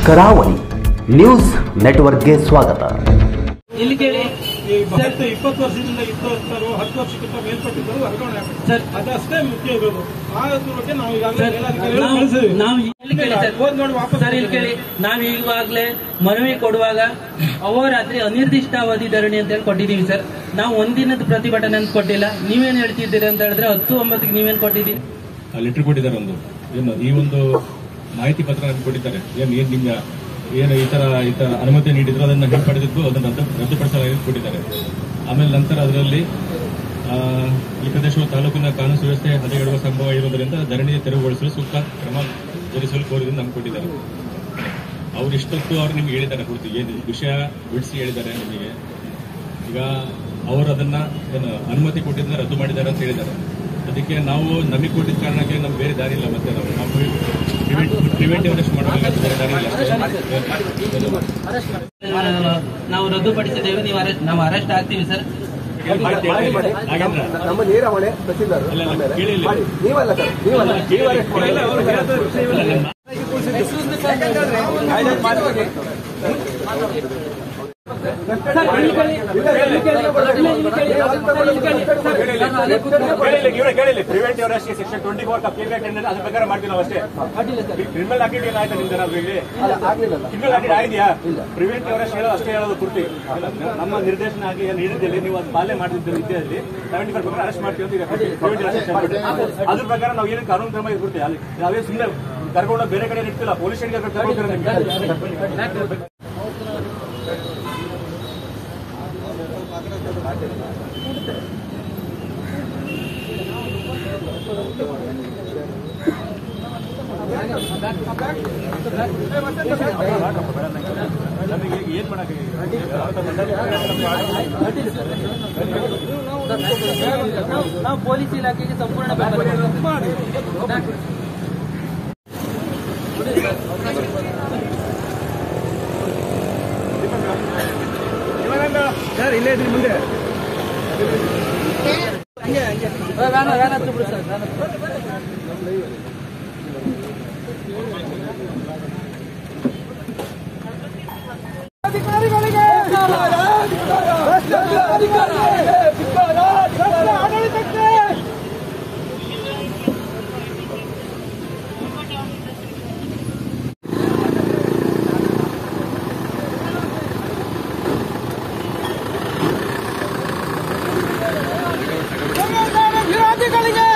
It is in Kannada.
ಕರಾವಳಿ ನ್ಯೂಸ್ ನೆಟ್ವರ್ಕ್ಗೆ ಸ್ವಾಗತ. ಇಲ್ಲಿ ಕೇಳಿ 20 ವರ್ಷದಿಂದ ಇದ್ದವರು 10 ವರ್ಷಕ್ಕಿಂತ ಮೇಲ್ಪಟ್ಟಿದ್ದರು ವರ್ಗಾವಣೆ ಆಗುತ್ತೆ ಸರ್. ಅದಷ್ಟೇ ಮುಖ್ಯ ಇರೋದು. ಬಗ್ಗೆ ನಾವು ನಾವು ಈಗಾಗಲೇ ಮನವಿ ಕೊಡುವಾಗ ಅಹೋರಾತ್ರಿ ಅನಿರ್ದಿಷ್ಟಾವಧಿ ಧರಣಿ ಅಂತ ಹೇಳಿ ಕೊಟ್ಟಿದ್ದೀವಿ ಸರ್. ನಾವು ಒಂದಿನದ ಪ್ರತಿಭಟನೆ ಅಂತ ಕೊಟ್ಟಿಲ್ಲ. ನೀವೇನ್ ಹೇಳ್ತಿದ್ದೀರಿ ಅಂತ ಹೇಳಿದ್ರೆ 10-9 ನೀವೇನ್ ಕೊಟ್ಟಿದ್ದೀರಿ? ಲೆಟರ್ ಕೊಟ್ಟಿದ್ದಾರೆ. ಈ ಒಂದು ಮಾಹಿತಿ ಪತ್ರ ಕೊಟ್ಟಿದ್ದಾರೆ. ಏನು ಈ ತರ ಅನುಮತಿ ನೀಡಿದ್ರು ಅದನ್ನ ಹಿಂಪಡೆದಿದ್ದು ಅದನ್ನು ರದ್ದುಪಡಿಸಲಾಗಿದೆ ಕೊಟ್ಟಿದ್ದಾರೆ. ಆಮೇಲೆ ನಂತರ ಅದರಲ್ಲಿ ಈ ಪ್ರದೇಶವು ತಾಲೂಕಿನ ಕಾನೂನು ಸುವ್ಯವಸ್ಥೆ ಹದಗೆಡುವ ಸಂಭವ ಇರುವುದರಿಂದ ಧರಣಿ ತೆರವುಗೊಳಿಸಲು ಸೂಕ್ತ ಕ್ರಮ ಜರುಗಿಸಲು ಕೋರಿದ್ದು ನಮ್ಗೆ ಕೊಟ್ಟಿದ್ದಾರೆ. ಅವ್ರು ಇಷ್ಟೊತ್ತು ಅವ್ರು ನಿಮ್ಗೆ ಹೇಳಿದ್ದಾರೆ ಕುರಿತು ಏನು ವಿಷಯ ಬಿಡಿಸಿ ಹೇಳಿದ್ದಾರೆ ನಿಮಗೆ. ಈಗ ಅವರು ಅದನ್ನ ಅನುಮತಿ ಕೊಟ್ಟಿದ್ದನ್ನ ರದ್ದು ಮಾಡಿದ್ದಾರೆ ಅಂತ ಹೇಳಿದ್ದಾರೆ. ಅದಕ್ಕೆ ನಾವು ನಮಗೆ ಕೊಟ್ಟಿದ್ದ ಕಾರಣಕ್ಕೆ ನಮ್ಗೆ ಬೇರೆ ದಾರಿ ಇಲ್ಲ. ಮತ್ತೆ ನಾವು ಪ್ರಿವೆಂಟಿವ್ ಅರೆಸ್ಟ್ ಮಾಡಬೇಕು, ಬೇರೆ ದಾರಿ ಇಲ್ಲ. ನಾವು ರದ್ದುಪಡಿಸಿದ್ದೇವೆ. ನಾವು ಅರೆಸ್ಟ್ ಆಗ್ತೀವಿ ಸರ್. ನಮ್ಮ ನೇರವಣೆ ತಹಸೀಲ್ದಾರ್ ನೀವಲ್ಲ ಸರ್, ನೀವಲ್ಲ ಪ್ರಿವೆಂಟಿವ್ ಅರೆಸ್ಟ್ ಸೆಕ್ಷನ್ 24 ಅದ್ರ ಪ್ರಕಾರ ಮಾಡ್ತೀವಿ ನಾವು ಅಷ್ಟೇ. ಕ್ರಿಮಿನಲ್ ಆಕ್ಟಿವಿಟಿ ಏನಾಯ್ತಾ ನಿಮ್ದು? ಕ್ರಿಮಿನಲ್ ಆಕ್ಟಿವಿಟಿ ಆಗಿದೆಯಾ? ಪ್ರಿವೆಂಟಿವ್ ಅರೆಸ್ಟ್ ಹೇಳೋದು ಅಷ್ಟೇ ಹೇಳೋದು ಪೂರ್ತಿ. ನಮ್ಮ ನಿರ್ದೇಶನ ಆಗಿ ನೀಡಿದ್ದಲ್ಲಿ ನೀವು ಅದು ಪಾಲನೆ ಮಾಡಿದ್ದ ವಿದ್ಯೆಯಲ್ಲಿ 74 ಪ್ರಕಾರ ಅರೆಸ್ಟ್ ಮಾಡ್ತೀವಿ ಅಂತ. ಈಗ ಪ್ರಿವೆಂಟಿವ್ ಅರೆಸ್ಟ್ ಅದ್ರ ಪ್ರಕಾರ ನಾವು ಏನೇನು ಕಾನೂನು ಕ್ರಮ ಇರ್ತೀವಿ ಅಲ್ಲಿ ನಾವೇ ಸುಮ್ಮನೆ ಕರ್ಕೊಂಡು ಬೇರೆ ಕಡೆ ಇರ್ತಿಲ್ಲ. ಪೊಲೀಸ್ ಸ್ಟೇಷನ್ಗೆ ಕರ್ಕೊಂಡು ಏನ್ ಮಾಡಕ್ಕೆ ನಾವು ಪೊಲೀಸ್ ಇಲಾಖೆಗೆ ಸಂಪೂರ್ಣ ಸರ್ ಇಲ್ಲೇ ಇದ್ರಿ ಮುಂದೆ ಅಧಿಕಾರಿಗಳಿಗೆ ಆಡಳಿತಕ್ಕೆ ವಿರೋಧಿಗಳಿಗೆ